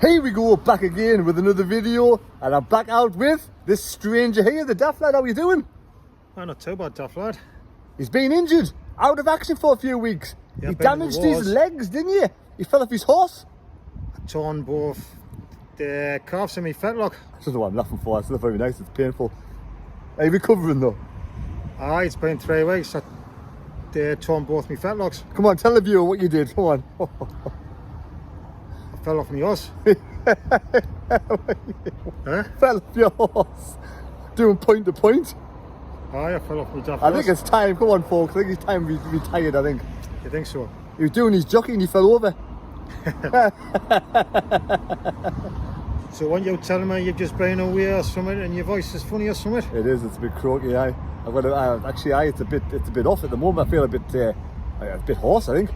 Here we go, back again with another video, and I'm back out with this stranger here, the daft lad. How are you doing? Oh, not too bad, daft lad. He's been injured, out of action for a few weeks. Yeah, you damaged his legs, didn't you? He fell off his horse. I torn both the calves in my fetlock. I don't know what I'm laughing for, it's not very nice, it's painful. Are you recovering though? Aye, it's been 3 weeks. I torn both my fetlocks. Come on, tell the viewer what you did, come on. I fell off my horse. Huh? Fell off your horse. Doing point to point. Aye, I fell off my daft I horse. think it's time, come on folks, I think it's time we retired, I think. You think so? He was doing his jockey and he fell over. So when you're telling me you've just been away or something and your voice is funny or something? It is, it's a bit croaky, aye. Actually, it's a bit off at the moment. I feel a bit hoarse, I think.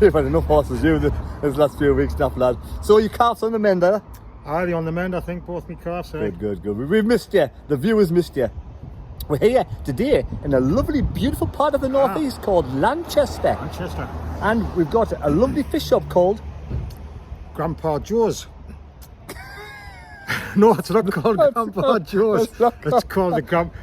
You've had enough horses, you, this last few weeks, daft lad. So your calves on the mend, are they? Aye, they're on the mend, I think, both my calves. Eh? Good. We've missed you. The viewers missed you. We're here today in a lovely, beautiful part of the northeast called Lanchester. Manchester. And we've got a lovely fish shop called... Grandpa Joe's. No, it's not called Grandpa Joe's. It's called the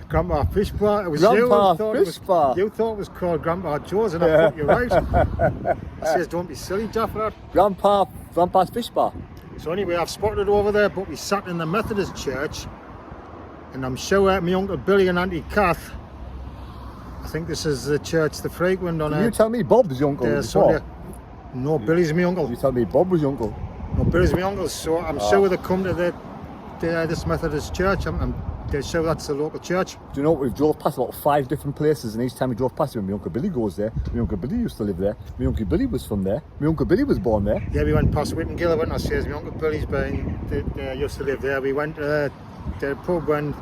Grandpa Fish Bar. It was Grandpa Fish Bar. You thought it was called Grandpa Joe's, and I thought you're right. I says, don't be silly, daft lad. Grandpa's Fish Bar. So anyway, I've spotted it over there, but we sat in the Methodist church, and I'm sure my Uncle Billy and Auntie Kath, I think this is the church they frequent on You tell me Bob's your uncle before. No, Billy's my uncle. You tell me Bob was your uncle. No, Billy's my uncle, so I'm sure they come to this Methodist church. They're sure that's the local church. Do you know what? We've drove past about 5 different places, and each time we drove past him, my Uncle Billy goes there. My Uncle Billy used to live there. My Uncle Billy was from there. My Uncle Billy was born there. Yeah, we went past Whittinghill, and I says, my Uncle Billy's used to live there. We went to the pub when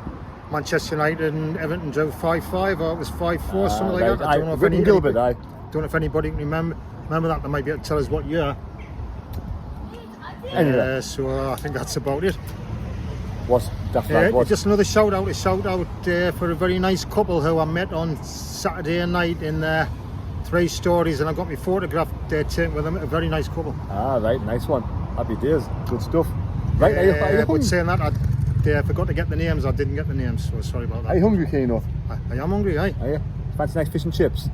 Manchester United and Everton drove 5-5, or it was 5-4, something like that. I don't know if anybody can remember that. They might be able to tell us what year. Anyway. So I think that's about it. What's that? Just another shout out for a very nice couple who I met on Saturday night in 3 Stories, and I got my photograph taken with them. A very nice couple. Ah, right, nice one. Happy days, good stuff. Right, are you but saying that, I forgot to get the names. I didn't get the names, so sorry about that. Are you hungry, Keno? I am hungry, aye. Are you? Fancy nice fish and chips?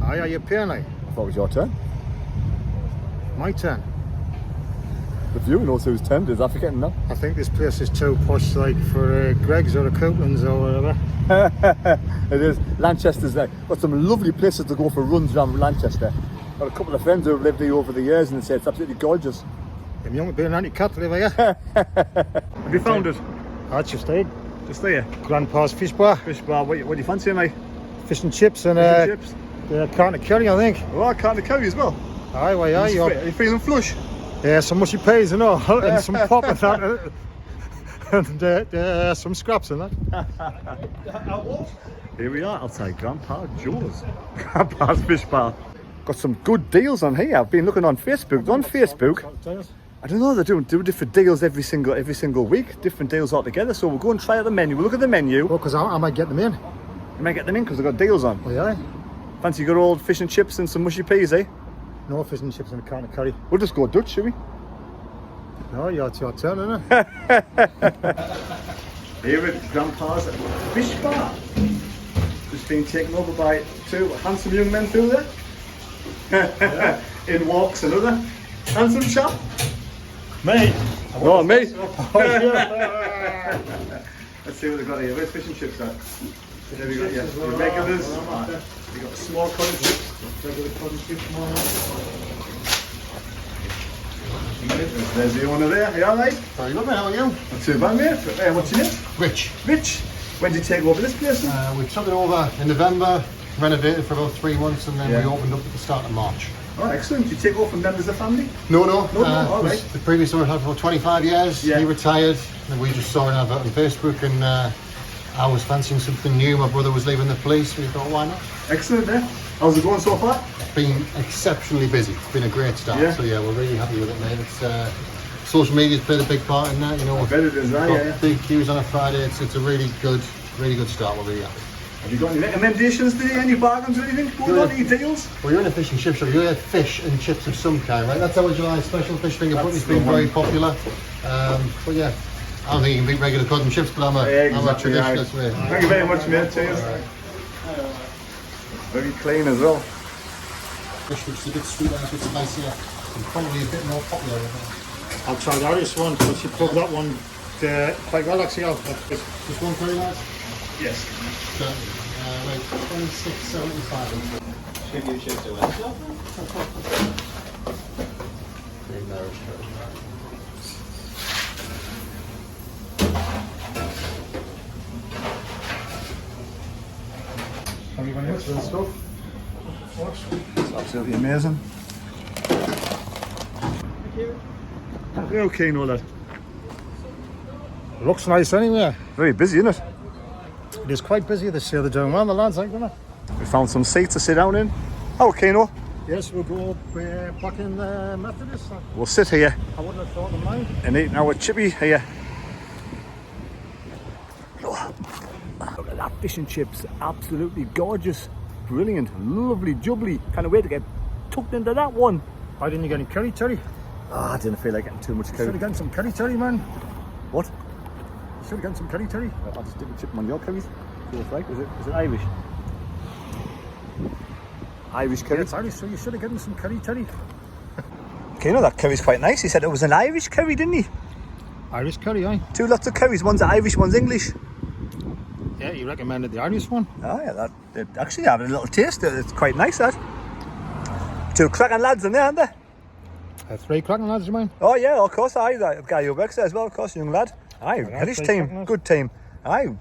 Aye, are you paying, aye? I thought it was your turn. My turn. The viewer knows whose turn it is. I forgetting now. I think this place is too posh, like for Greg's or the Couplands or whatever. It is. Lanchester's there. Got some lovely places to go for runs around Lanchester. Got a couple of friends who have lived here over the years, and they say it's absolutely gorgeous. I'm young being an Auntie-Cat live here. Have you found it? That's just it. Just there. Grandpa's Fish Bar. Fish bar. What do you fancy, mate? Fish and chips and chips. A carton of curry, I think. Oh, I can't curry as well. Aye, why are you? Are you feeling flush? Yeah, some mushy peas and all, and some pop and that, and some scraps and that. Here we are outside Grandpa Joe's. Grandpa's Fish Bar. Got some good deals on here. I've been looking on Facebook. On Facebook, I don't know, they're doing different deals every single week, different deals altogether. So we'll go and try out the menu. We'll look at the menu. Well, because I might get them in. You might get them in because they've got deals on. Oh, yeah. Fancy good old fish and chips and some mushy peas, eh? No fish and chips and a carton of curry. We'll just go Dutch, shall we? No, it's your turn, isn't it? Here at Grandpa's Fish Bar. Just been taken over by 2 handsome young men through there. Yeah. In walks another handsome chap. Me? No, me. Let's see what they've got here. Where's fish and chips at? There we got your regulars. We've got the small cottage chips. Regular cottage chips. There's the owner there. Are you alright? Very good, mate. How are you? Not too bad, mate. What's your name? Rich. Rich. When did you take over this place? We took it over in November, renovated for about 3 months, and then we opened up at the start of March. Oh, excellent. Did you take over from members of the family? No. All right. The previous owner had for about 25 years. Yeah. He retired, and we just saw an advert on Facebook, and I was fancying something new. My brother was leaving the police. We thought, why not? Excellent, eh? How's it going so far? Been exceptionally busy. It's been a great start. Yeah. So yeah, we're really happy with it, mate. It's social media's played a big part in that. You know, I bet it is, big queues on a Friday. It's a really good start. We're really happy. Have you got any recommendations today? Any bargains or anything? Going on, any deals? Well, you're in a fish and chip shop. You had fish and chips of some kind, right? That's our July special fish finger pudding. It's been very popular. But yeah, I don't think you can beat regular cod and chips, but I'm a traditionalist way. Thank you very much, mate. Cheers. Very clean as well. Fish which is a bit sweeter, a bit spicier, and probably a bit more popular. I'll try the Irish one, because you plug that one quite well actually. Just one curry, lads? Yes. So, like 26.75. Should you shift away? Green Irish curry. Thank you very much for the stuff. It's absolutely amazing. Very Keno, lad. Looks nice anyway. Very busy, isn't it? It is quite busy this year. They're doing well, the lads, like them. We found some seats to sit down in. Oh, Keno. Yes, we'll go back in the Methodist. We'll sit here I wouldn't have thought of mine. and eat our chippy here. Look at that fish and chips. Absolutely gorgeous. Brilliant. Lovely, jubbly. Can't wait to get tucked into that one. Why didn't you get any curry, Terry? I didn't feel like getting too much Should curry. have gotten some curry, Terry, man. What? Should have gotten some curry, Terry. I'll just dip and chip them on your curries. Feels right. Is it Irish? Irish curry? Yeah, it's Irish, so you should have gotten some curry, Terry. Keno, that curry's quite nice. He said it was an Irish curry, didn't he? Irish curry, aye? 2 lots of curries. One's Irish, one's English. Yeah, you recommended the Irish one. Oh yeah, it actually having a little taste. It's quite nice, that. 2 cracking lads in there, aren't there? 3 cracking lads, you mind? Oh yeah, of course. Aye, that guy who works there as well, of course, young lad. Aye, British three team, cracking good team. Aye, A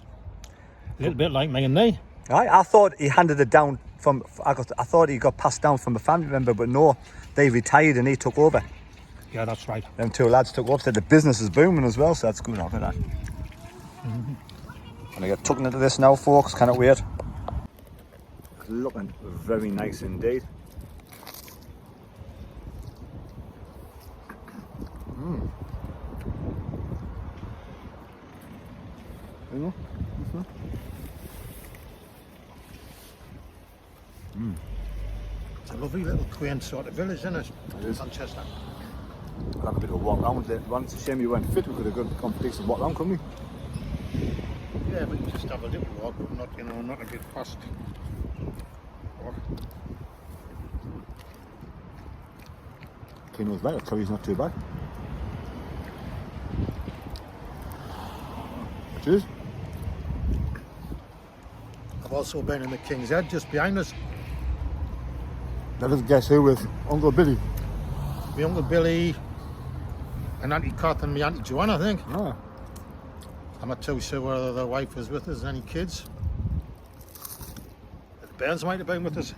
little bit like me and thee. aye. I thought he handed it down from. I thought he got passed down from a family member, but no, they retired and he took over. Yeah, that's right. Them 2 lads took over. Said the business is booming as well, so that's good. After that. And I get tucked into this now, folks. Cannot wait. Looking very nice indeed. You know? It's a lovely little quaint sort of village, isn't it? It is. Lanchester. I'll have a bit of a walk round later on. It's a shame you weren't fit. We could have gone for a decent walk round, couldn't we? Yeah, we can just have a little walk, but not, not a bit fast. Walk. Keno's right, the curry's not too bad. Cheers. I've also been in the King's Head just behind us. Let us guess who with Uncle Billy. My Uncle Billy and Auntie Kath and my Auntie Joanna, I think. Ah, I'm not too sure whether the wife was with us, any kids. The Burns might have been with us.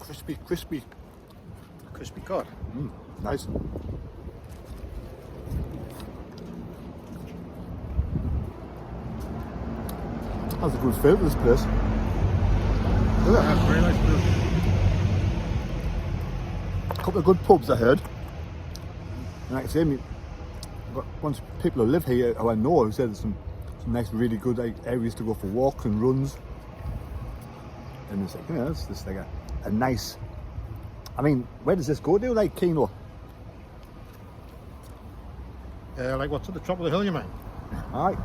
crispy, crispy. Crispy cod. Nice. That's a good feel for this place. Look at That's very nice. a couple of good pubs I heard. And like I say, but once people who live here, who I know, who said there's some nice, really good like areas to go for walks and runs. And it's like, it's just like a nice. I mean, where does this go to? Like Keno? Like what's at the top of the hill, you mean? Aye.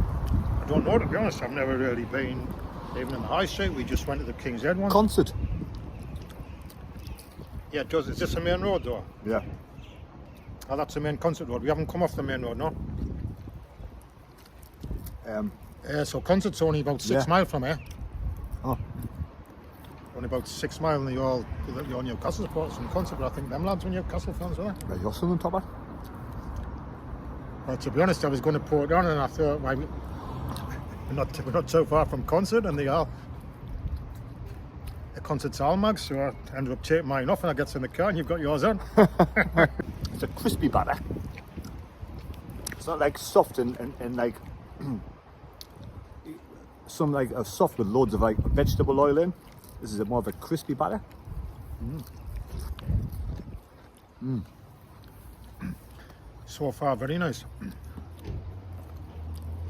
I don't know, to be honest. I've never really been even in the high street. We just went to the King's Head one. Concert. Yeah, it does. Is this the main road though? Yeah. Oh, that's the main concert road. We haven't come off the main road, no? So Concert's only about 6 Yeah. miles from here. Oh. Only about 6 miles, and you're Newcastle supporters from Concert, but I think them lads were Newcastle fans, were they? Right, you're still on top of it? Well, to be honest, I was going to put it on, and I thought, why we're not so far from Concert, and they are. The Concert's Almag, so I ended up taking mine off, and I get in the car, and you've got yours on. It's a crispy batter. It's not like soft and like some like a soft with loads of like vegetable oil in. This is a more of a crispy batter. So far, very nice.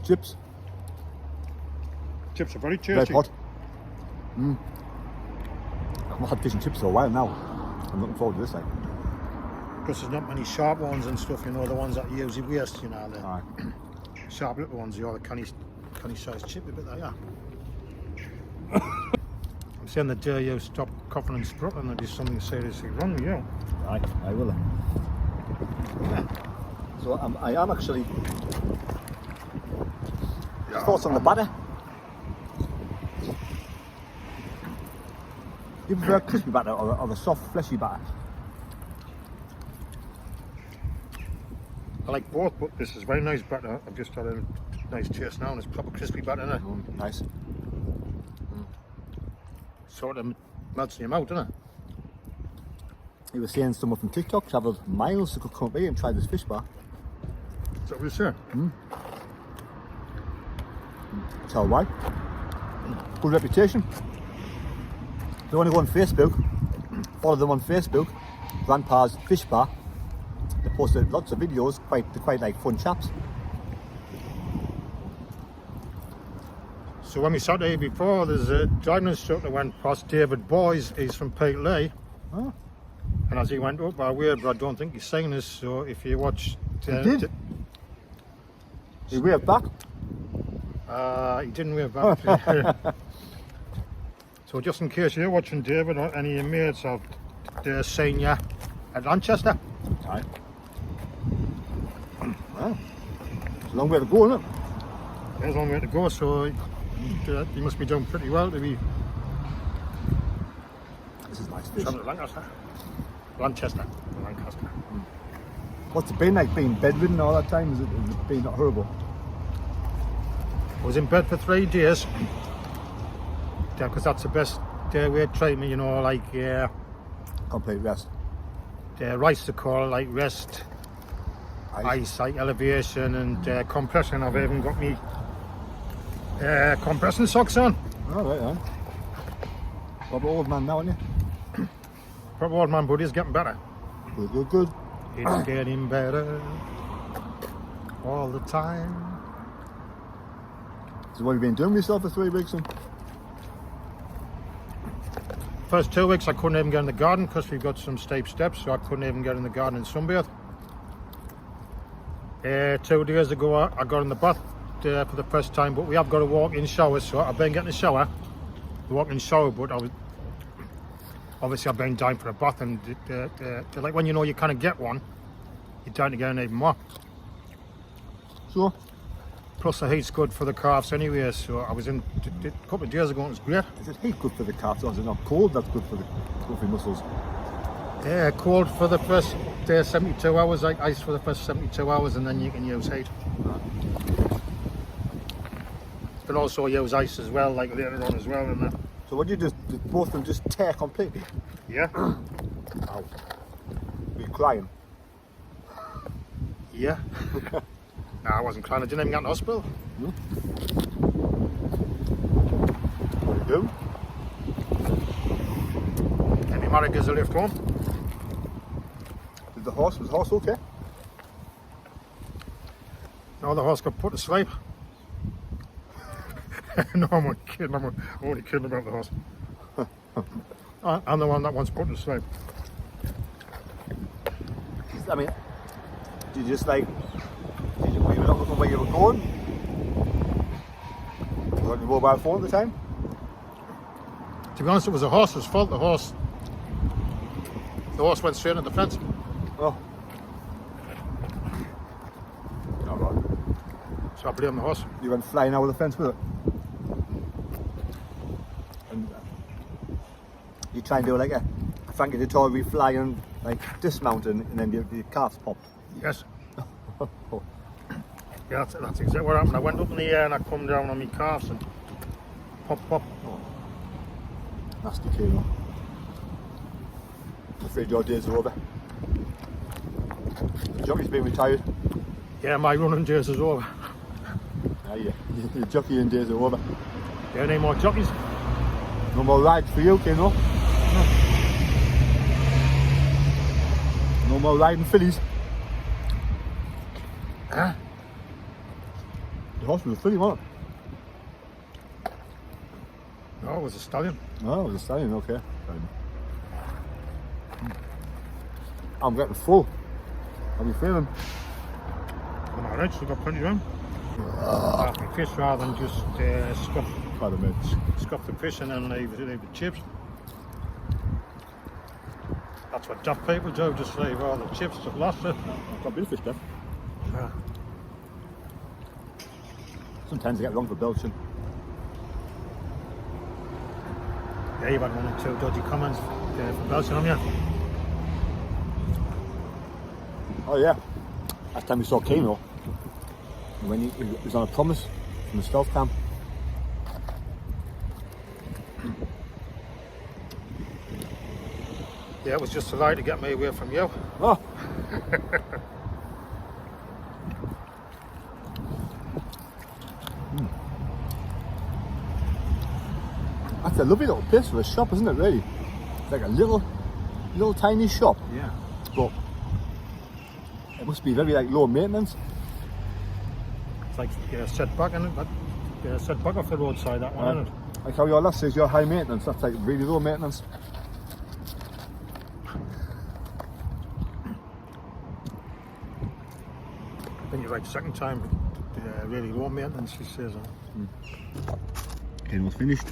Chips. Chips are very Very tasty. hot. I've not had fish and chips for a while now. I'm looking forward to this. Like. Plus there's not many sharp ones and stuff, you know, the ones that you usually waste, you know, the Aye. sharp little ones, you know, the canny sized chip, a bit like that. I'm saying the day you stop coughing and spluttering, there'll be something seriously wrong with you. Aye, I will. So I am actually. Thoughts on the batter? Do you prefer a crispy batter or the soft, fleshy batter? I like both, but this is very nice batter. I've just had a nice taste now, and it's proper crispy batter, isn't it? Nice. Sort of melts in your mouth, doesn't it? You were saying someone from TikTok travelled miles to come up here and try this fish bar. Is that what you're saying? Tell why. Good reputation. If you want to go on Facebook, follow them on Facebook, Grandpa's Fish Bar. They posted lots of videos, quite like fun chaps. So when we sat here before, there's a driving instructor went past David Boys. He's from Peterlee. Oh. And as he went up, I waved, but I don't think he's saying this. So if you watch, He did. He waved back. He didn't wave back. So just in case you're watching, David, or any of your mates, they're seeing you at Lanchester. Aye. Well, it's a long way to go, isn't it? There's a long way to go, so you must be doing pretty well to be This is nice fish. travelling to Lanchester. What's it been like being bedridden all that time? Has it been not horrible? I was in bed for 3 days. Yeah, because that's the best way to treat me, you know, like Complete rest. rice to call, like rest, ice, like elevation and compression. I've even got me compressing socks on. Alright, aye. Proper old man now, aren't you? Proper old man, but he's getting better. Good. It's getting better all the time. So what have you been doing with yourself for 3 weeks then? First 2 weeks I couldn't even get in the garden because we've got some steep steps, so I couldn't even get in the garden and sunbathe. 2 days ago I got in the bath for the first time, but we have got a walk-in shower, so I've been getting a shower, but obviously I've been down for a bath, and like when you know you kind of get one, you're down to get in even more. So, Plus the heat's good for the calves anyway, so I was in a couple of days ago and it was great. is it heat good for the calves or is it not cold that's good for your muscles? Yeah, cold for the first 72 hours, like ice for the first 72 hours, and then you can use heat. You can also use ice as well, like later on as well. And So what do you just, did both of them just tear completely? yeah, Ow. Were you crying? yeah. No, I wasn't crying. I didn't even get in the hospital. What do you do? And my mother gives a lift home. Was the horse okay? No, the horse got put to sleep. No, I'm only kidding. I'm only kidding about the horse. I'm the one that wants put to sleep. I mean, were you not looking where you were going? You got your mobile phone at the time? To be honest, it was the horse's fault. The horse went straight into the fence. Oh. All right. So I blame the horse. You went flying over the fence with it? And you try and do like a Frankie the Tory fly and like dismounting and then your calves popped. Yes. Oh. Yeah, that's exactly what happened. I went up in the air and I come down on my calves and pop. Nasty Keno. I'm afraid your days are over. The jockey's been retired. Yeah, my running days is over. Ah, yeah. Your jockeying days are over. There any more jockeys? No more rides for you, Keno. No more riding fillies. Huh? The horse was a filly, wasn't it? No, it was a stallion. Oh, it was a stallion, okay. I'm getting full. How are you feeling? I'm alright, so I've got plenty of room. Half my fish rather than just Quite a bit. scuff the fish and then leave the chips. That's what daft people do, just leave all the chips to last it. I've got a bit of fish left. Yeah. Sometimes I get wrong for belching. Yeah, you've had 1 or 2 dodgy comments for belching on you. Oh yeah. Last time we saw Keno, when he was on a promise from the stealth cam. Yeah, it was just a lie to get me away from you. Oh. That's a lovely little place for a shop, isn't it, really? It's like a little tiny shop. Yeah. But it must be very like low maintenance. It's like set back in it, but set back off the roadside, that one, isn't it? Like how your last says you're high maintenance, that's like really low maintenance. I think you're right, second time, really low maintenance, she says. Okay, almost finished.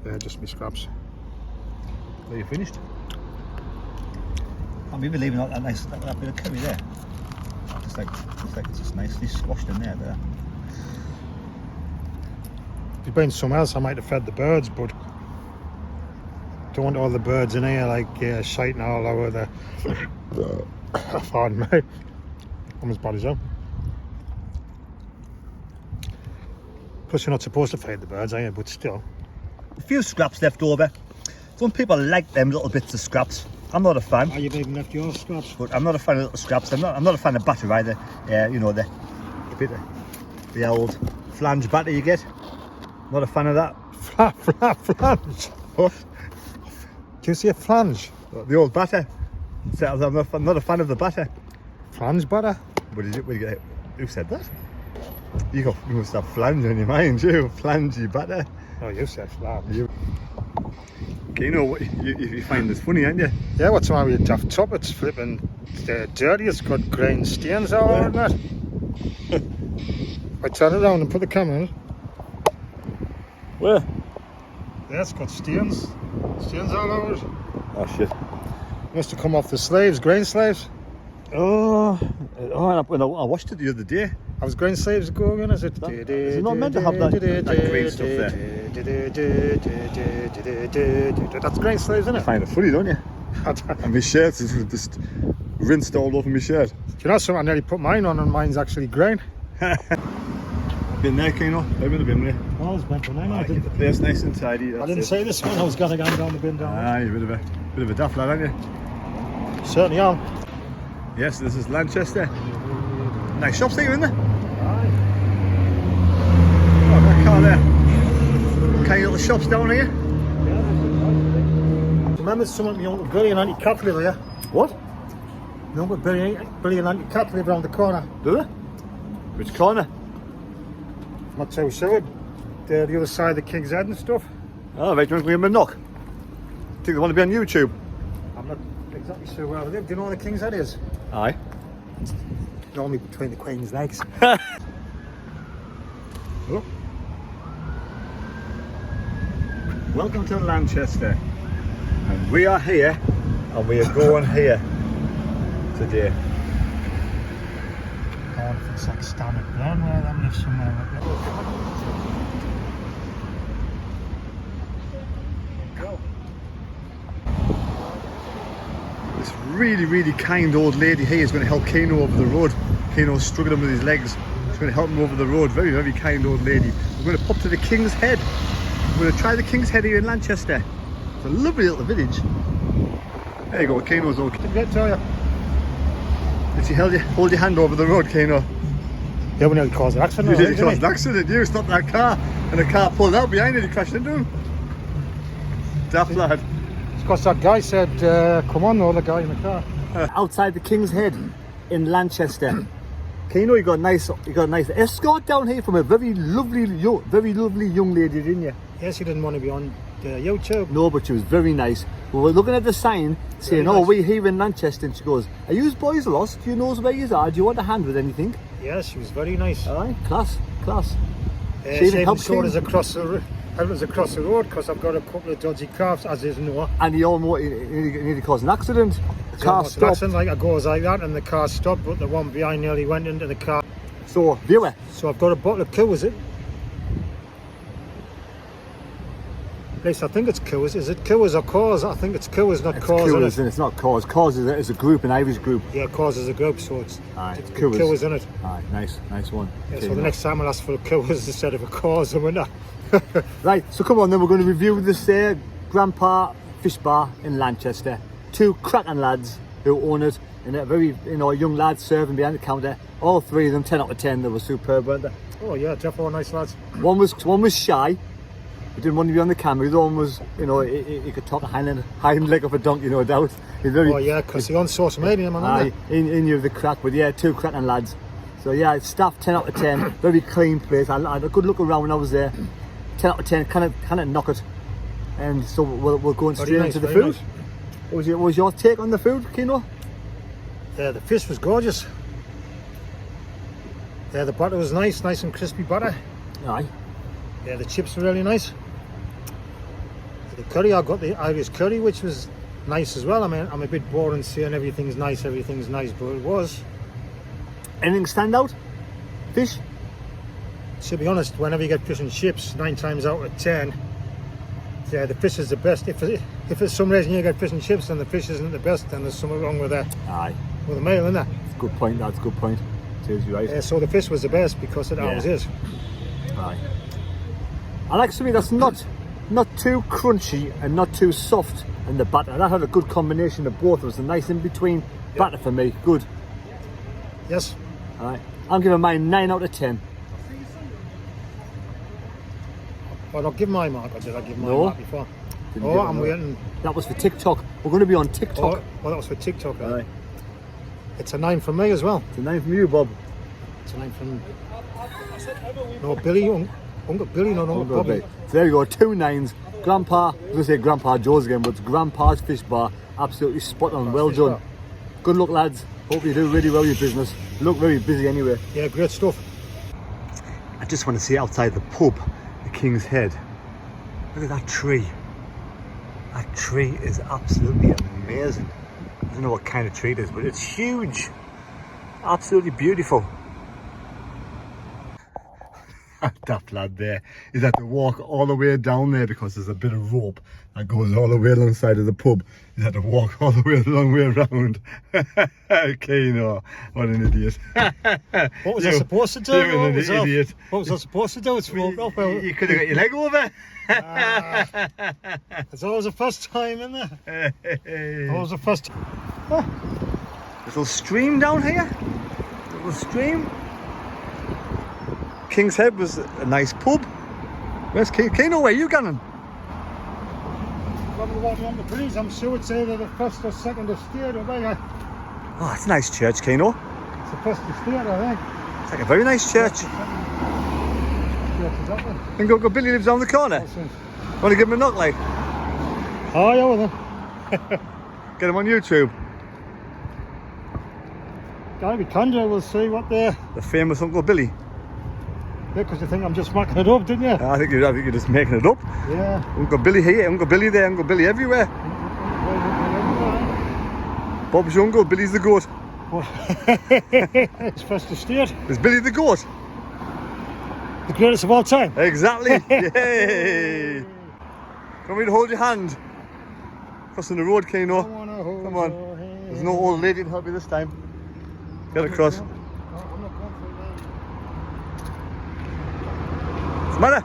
Yeah, just me scraps. Are you finished? I'm even leaving that nice that bit of curry there. Just like it's just nicely squashed in there. If you'd been somewhere else, I might have fed the birds, but don't want all the birds in here like shiting all over the. Pardon me. I'm as bad as them. Plus, you're not supposed to feed the birds, are you? But still. A few scraps left over. Some people like them little bits of scraps. I'm not a fan. Are you even left your scraps? But I'm not a fan of little scraps. I'm not a fan of batter either. You know the old flange batter you get. Not a fan of that. Flange. What? Do you see a flange? The old batter. I'm not a fan of the batter. Flange butter? Who said that? You must have flange on your mind, you. Flangey batter. Oh, you said flange. Keno, you find this funny, aren't you? Yeah, what's the matter with your daft top? It's flipping dirty. It's got grain stains all over it. I turn it around and put the camera in it. Where? Yeah, it's got stains. Stains all over it. Oh shit. Must have come off the slaves, grain slaves. Oh, when I watched it the other day. How's grain slaves go again? Is it not meant to have that green stuff there? That's grain slaves, isn't I it? find it funny, don't you? And my shirts is just rinsed all over my shirt. Do you know something? I nearly put mine on and mine's actually grain. Been there, Keno? I've been there. Oh, it's meant to be. I keep the place nice and tidy. I didn't say this one. I was going to go down the bin down there. You're a bit of a daft lad, aren't you? Certainly am. Yes, this is Lanchester. Nice shops there, isn't there? Aye. Oh, that car there. Tiny little shops down here. Remember someone, my Uncle Billy and Auntie Cat live here? What? My Uncle Billy and Auntie Cat live around the corner. Do they? Which corner? Not so sure. The other side of the King's Head and stuff. Oh, right, you want to give them a knock? Think they want to be on YouTube? I'm not exactly sure where they live. Do you know where the King's Head is? Aye. Normally between the Queen's legs. Oh. Welcome to Lanchester. And we are here, and we are going here today. I wonder if it's like Standard Brown where them live somewhere like that. This really kind old lady here is going to help Keno over the road. Keno's struggling with his legs. She's going to help him over the road. Very kind old lady. We're going to pop to the King's Head. We're going to try the King's Head here in Lanchester. It's a lovely little village. There you go, Keno's okay. Didn't get to you. Did she hold your hand over the road, Keno? Yeah, we nearly caused an accident. You did cause an accident, you stopped that car and the car pulled out behind it, he crashed into him. Daft lad. It's because that guy said, come on, the other guy in the car. Outside the King's Head in Lanchester. Keno, you got a nice escort down here from a very lovely young lady, didn't you? Yes, she didn't want to be on YouTube. No, but she was very nice. We were looking at the sign saying, Very nice. we're here in Lanchester, and she goes, are you boys lost? Do you know where you are? Do you want a hand with anything? Yes, she was very nice. Alright, class. She even showed us across the road because I've got a couple of dodgy calves, as is Noah. And he almost nearly caused an accident. The car Almost an stopped. accident, like it goes like that, and the car stopped, but the one behind nearly went into the car. So, viewer, So I've got a bottle of Coors. At least I think it's Coors. Is it Coors or Coors? I think it's Coors, not Coors. Coors, and it's not Coors. Coors is a group, an Irish group. Yeah, Coors is a group, so it's Coors. Coors in it. Aye, nice one. Yeah, Okay, so the next time I'll ask for a Coors instead of a Coors, I winner. Right, so come on then, we're going to review this Grandpa Fish Bar in Lanchester. Two cracking lads who own it, and a very young lad serving behind the counter. All three of them 10 out of 10. They were superb, weren't they? Oh yeah, definitely nice lads. One was shy. He didn't want to be on the camera. The other one was, he could talk a hind leg of a donkey, no doubt. He's very, Oh yeah, because he's on social media, man. aye, he knew the crack, but yeah, two cracking lads. So yeah, staff 10 out of 10. Very clean place. I had a good look around when I was there. 10 out of 10, kind of knock it. And so we're going Very straight nice, into the very food. nice. What was your take on the food, Keno? Yeah, the fish was gorgeous. Yeah, the butter was nice and crispy butter. Aye. Yeah, the chips were really nice. The curry, I got the Irish curry, which was nice as well. I mean, I'm a bit boring saying everything's nice, but it was. Anything stand out? Fish? To be honest, whenever you get fish and chips, 9 times out of 10, yeah, the fish is the best. If for some reason you get fish and chips and the fish isn't the best, then there's something wrong with Aye. the meal, isn't there? That's a good point, that's a good point. Cheers, you right. Yeah, so the fish was the best because it always is. Aye. I like something that's not too crunchy and not too soft in the batter. That had a good combination of both. It was a nice in between batter for me. Good. Yes. Alright. I'm giving mine 9 out of 10. Well, I'll give my mark. Or did I give my No. mark before? Didn't Oh, give it I'm no. waiting. That was for TikTok. We're going to be on TikTok. Oh, well, that was for TikTok. Right? Alright. It's a 9 from me as well. It's a 9 from you, Bob. It's a 9 from no Billy, Uncle Billy, no Uncle Bobby. So there you go, 2 9s. Grandpa, I was going to say Grandpa Joe's again, but it's Grandpa's Fish Bar. Absolutely spot on. Well done. Bar. Good luck, lads. Hope you do really well with your business. You look very busy anyway. Yeah, great stuff. I just want to see outside the pub, the King's Head. Look at that tree. That tree is absolutely amazing. I don't know what kind of tree it is, but it's huge. Absolutely beautiful. That lad there, he's had to walk all the way down there because there's a bit of rope that goes all the way alongside of the pub. He's had to walk all the way a long way around. Keno, what an idiot. What was I supposed to do? You're an idiot. What was I supposed to do? It's roped up. You could have got your leg over. It's always the first time, isn't it? Always the first time. Little stream down here. Little stream. King's Head was a nice pub. Where's Keno? Where are you going? Probably walking on the breeze. I'm sure it's either the first or second estate or where. Oh, it's a nice church, Keno. It's the first estate, I think. It's like a very nice church. Yes, exactly. I think Uncle Billy lives down the corner. Want to give him a knock, like? Oh, yeah, well then. Get him on YouTube. Gotta be conjure. We'll see what they're. The famous Uncle Billy. Yeah, because you think I'm just macking it up, didn't you? I think you're just making it up. Yeah. Uncle Billy here, Uncle Billy there, Uncle Billy everywhere. Bob's your uncle, Billy's the goat. It's first estate. Is Billy the goat? The greatest of all time. Exactly. Yay! Want me to hold your hand? Crossing the road, Keno. Come on. There's no old lady to help you this time. Get across. What's the matter?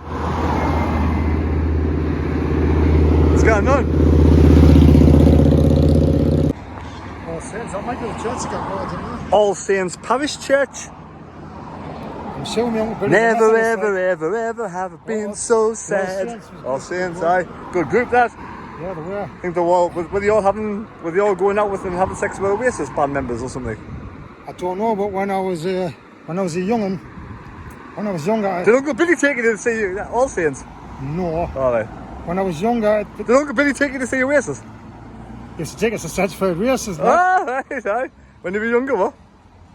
What's going on? All Saints, that might be the church got more, didn't All Saints Parish Church. I'm showing me Uncle Billy. Never, ever, ever, ever have I been so sad. All Saints, aye. Good group that. Yeah, they were. I think were they all going out with and having sex with Oasis band members or something? I don't know, but when I was when I was a young'un, when I was younger, Did Uncle Billy take you to see All Saints? no. All right. When I was younger, Did Uncle Billy take you to see your races? used to take us to Sedgefield races. Like. Ah, right. When you were younger, what?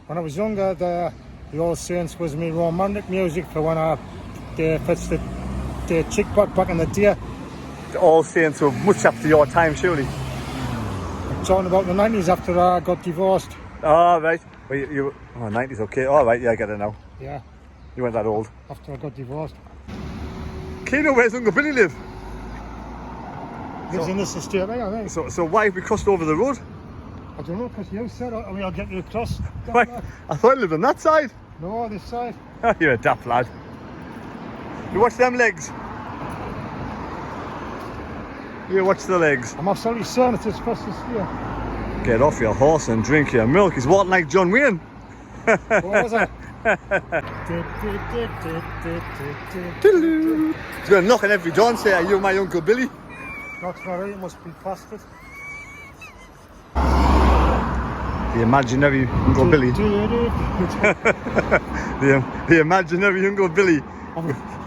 When I was younger, the All Saints was me romantic music for when they fetched the chick back in the day. The All Saints were much after your time, surely. I'm talking about the 90s after I got divorced. Oh, right. Well, you 90s, okay. All right, yeah, I get it now. Yeah, You weren't that old. after I got divorced. Keno, where's Uncle Billy live? Lives in this estate, I think. So why have we crossed over the road? I don't know, because you said, I'll get you across. Why? I thought I lived on that side. No, this side. You're a daft lad. You watch them legs. You watch the legs. I'm absolutely certain it's across the steer. Get off your horse and drink your milk. He's walking like John Wayne. What was it? He's going to knock on every door and say, are you my Uncle Billy? That's not right, it must be past it. The imaginary Uncle Billy. the imaginary Uncle Billy.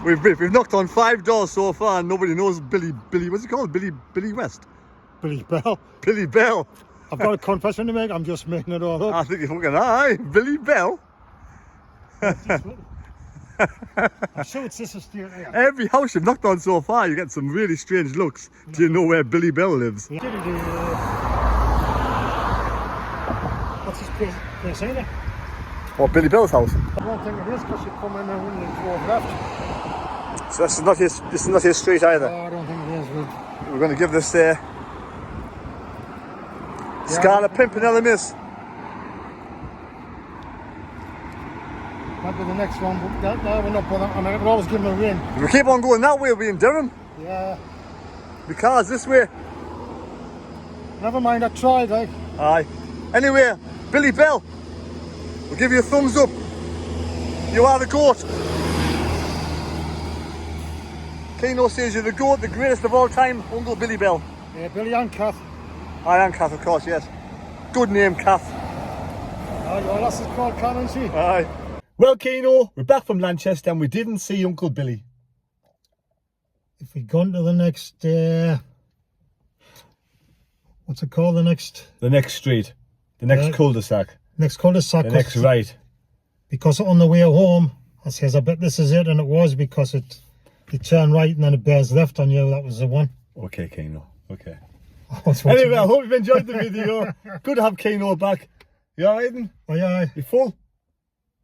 We've knocked on 5 doors so far and nobody knows Billy, what's he called? Billy West? Billy Bell. Billy Bell. I've got a confession to make, I'm just making it all up. I think you're fucking aye. Billy Bell. I'm sure it's this estate here. Every house you've knocked on so far, you get some really strange looks. Do you know where Billy Bell lives? What's his place here? Or Billy Bell's house? I don't think it is, because you come in and you drove left. So this is not his street either. Oh, I don't think it is. We're going to give this Scarlet Pimpernel a miss. Might be the next one, but that one up on that. I mean, I could always give him a ring. If we keep on going that way, we'll be in Durham. Yeah. Because this way. Never mind, I tried, like. Aye. Anyway, Billy Bell, we'll give you a thumbs up. You are the GOAT. Keno says you're the GOAT, the greatest of all time, Uncle Billy Bell. Yeah, Billy and Kath. I am Kath, of course, yes. Good name, Kath. Oh, your lass is called Keno, isn't she? Aye. Well, Keno, we're back from Lanchester and we didn't see Uncle Billy. If we go on to the next, what's it called? The next street. The next cul-de-sac. Next cul-de-sac. The next right. Because on the way home, I says, I bet this is it, and it was, because you turn right and then it bears left on you. That was the one. Okay, Keno. Okay. Anyway, I hope you've enjoyed the video. Good to have Keno back. You alright then? Oh, yeah. You full?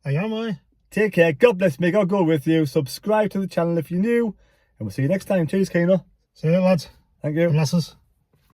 I am, I. Take care. God bless. May God go with you. Subscribe to the channel if you're new. And we'll see you next time. Cheers, Keno. See you, lads. Thank you. And lasses.